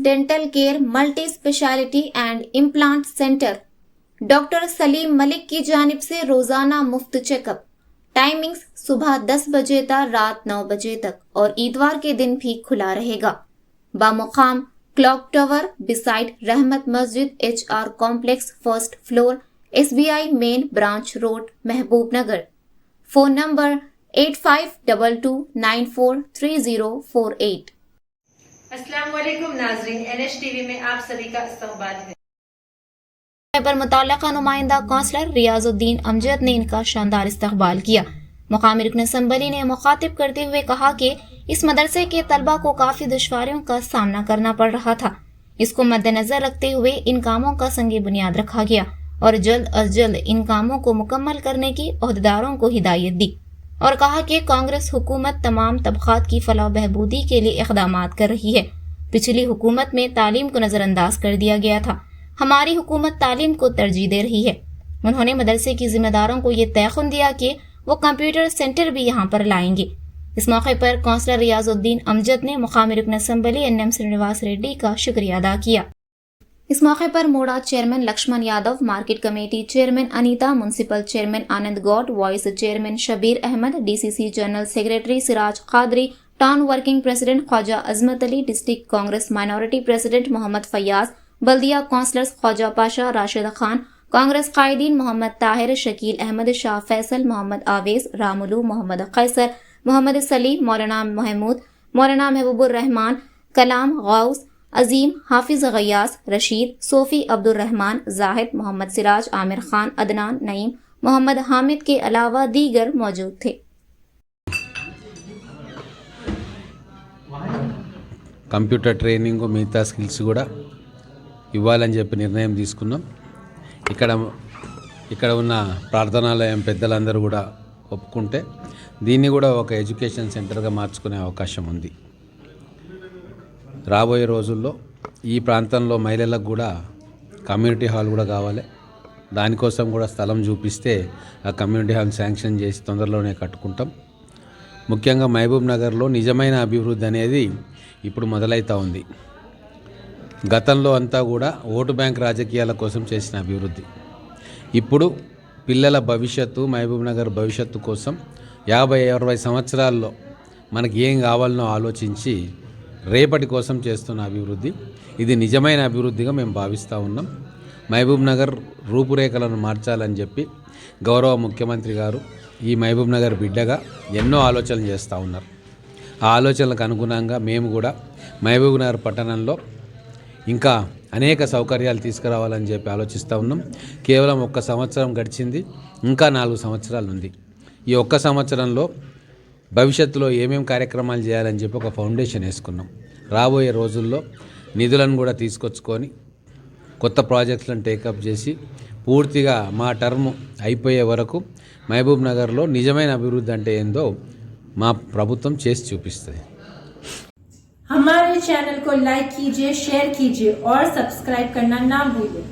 Dental care multi speciality and implant centre doctor Salim Malik की जानिब से रोजाना मुफ्त चेकअप। टाइमिंग्स सुबह 10 बजे तक रात 9 बजे तक और इतवार के दिन भी खुला रहेगा। बामुकाम क्लॉक टावर बिसाइड रहमत मस्जिद HR complex first floor SBI main branch road महबूब नगर। Phone number 8522943048। अस्सलाम वालेकुम नाज़रीन, NH TV में आप सभी का इस्तकबाल है। पर मुतल्लिका नुमाइंदा कौंसलर रियाजुद्दीन अमजद ने इनका शानदार इस्तकबाल किया। मुकामी रुकन असम्बली ने मुखातिब करते हुए कहा कि इस मदरसे के तलबा को काफी दुश्वारियों का सामना करना पड़ रहा था। इसको मद्देनजर रखते हुए इन कामों का संगे बुनियाद रखा गया और जल्द अज जल्द इन कामों को मुकम्मल करने की अहदेदारों को हिदायत दी और कहा कि कांग्रेस हुकूमत तमाम तबकात की फलाह बहबूदी के लिए इक़दामात कर रही है। पिछली हुकूमत में तालीम को नजरअंदाज कर दिया गया था, हमारी हुकूमत तालीम को तरजीह दे रही है। उन्होंने मदरसे की जिम्मेदारों को ये तयखुन दिया कि वो कंप्यूटर सेंटर भी यहाँ पर लाएंगे। इस मौके पर कौंसलर रियाजुद्दीन अमजद ने मुकामी रुकन असम्बली NM श्रीनिवास रेड्डी का शुक्रिया अदा किया। इस मौके पर मोड़ा chairman Laxman Yadav, market committee chairman Anita, municipal chairman Anand Goud, vice chairman Shabbir Ahmed, DCC general secretary Siraj Qadri, town working president Khwaja Azmat Ali, district Congress minority president Mohammed Fayaz, बल्दिया काउंसलर्स ख्वाजा पाशा, राशिद खान, कांग्रेस कायदीन मोहम्मद ताहिर, शकील अहमद, शाह फैसल, मोहम्मद आवेज, रामुलू, मोहम्मद कैसर, मोहम्मद सलीम, मौलाना महमूद, मौलाना महबूबुर रहमान, कलाम गौस, अजीम, हाफिज गयास, रशीद, सोफी अब्दुल रहमान, जाहिद, मोहम्मद सिराज, आमिर खान, अदनान, नईम, मोहम्मद हामिद के अलावा दीगर मौजूद थे। కంప్యూటర్ ట్రైనింగ్ మిగతా స్కిల్స్ కూడా ఇవ్వాలని చెప్పి నిర్ణయం తీసుకున్నాం. ఇక్కడ ఉన్న ప్రార్థనాలయం పెద్దలందరూ కూడా ఒప్పుకుంటే దీన్ని కూడా ఒక ఎడ్యుకేషన్ సెంటర్గా మార్చుకునే అవకాశం ఉంది. రాబోయే రోజుల్లో ఈ ప్రాంతంలో మహిళలకు కూడా కమ్యూనిటీ హాల్ కూడా కావాలి. దానికోసం కూడా స్థలం చూపిస్తే ఆ కమ్యూనిటీ హాల్ శాంక్షన్ చేసి తొందరలోనే కట్టుకుంటాం. ముఖ్యంగా మహబూబ్ నగర్లో నిజమైన అభివృద్ధి అనేది ఇప్పుడు మొదలవుతూ ఉంది. గతంలో అంతా కూడా ఓటు బ్యాంక్ రాజకీయాల కోసం చేసిన అభివృద్ధి ఇప్పుడు పిల్లల భవిష్యత్తు, మహబూబ్ నగర్ భవిష్యత్తు కోసం 50-60 సంవత్సరాల్లో మనకి ఏం కావాలనో ఆలోచించి రేపటి కోసం చేస్తున్న అభివృద్ధి ఇది నిజమైన అభివృద్ధిగా మేము భావిస్తూ ఉన్నాం. మహబూబ్ నగర్ రూపురేఖలను మార్చాలని చెప్పి గౌరవ ముఖ్యమంత్రి గారు ఈ మహబూబ్ నగర్ బిడ్డగా ఎన్నో ఆలోచనలు చేస్తూ ఉన్నారు. ఆ ఆలోచనలకు అనుగుణంగా మేము కూడా మహబూబ్ నగర్ పట్టణంలో ఇంకా అనేక సౌకర్యాలు తీసుకురావాలని చెప్పి ఆలోచిస్తూ ఉన్నాం. కేవలం 1 సంవత్సరం గడిచింది, ఇంకా 4 సంవత్సరాలు ఉంది. ఈ 1 సంవత్సరంలో భవిష్యత్తులో ఏమేమి కార్యక్రమాలు చేయాలని చెప్పి ఒక ఫౌండేషన్ వేసుకున్నాం. రాబోయే రోజుల్లో నిధులను కూడా తీసుకొచ్చుకొని కొత్త ప్రాజెక్టులను టేకప్ చేసి పూర్తిగా మా టర్మ్ అయిపోయే వరకు మహబూబ్ నగర్లో నిజమైన అభివృద్ధి అంటే ఏందో మా ప్రభుత్వం చేసి చూపిస్తుంది. हमारे चैनल को लाइक कीजिए, शेयर कीजिए और सब्सक्राइब करना ना भूलिए।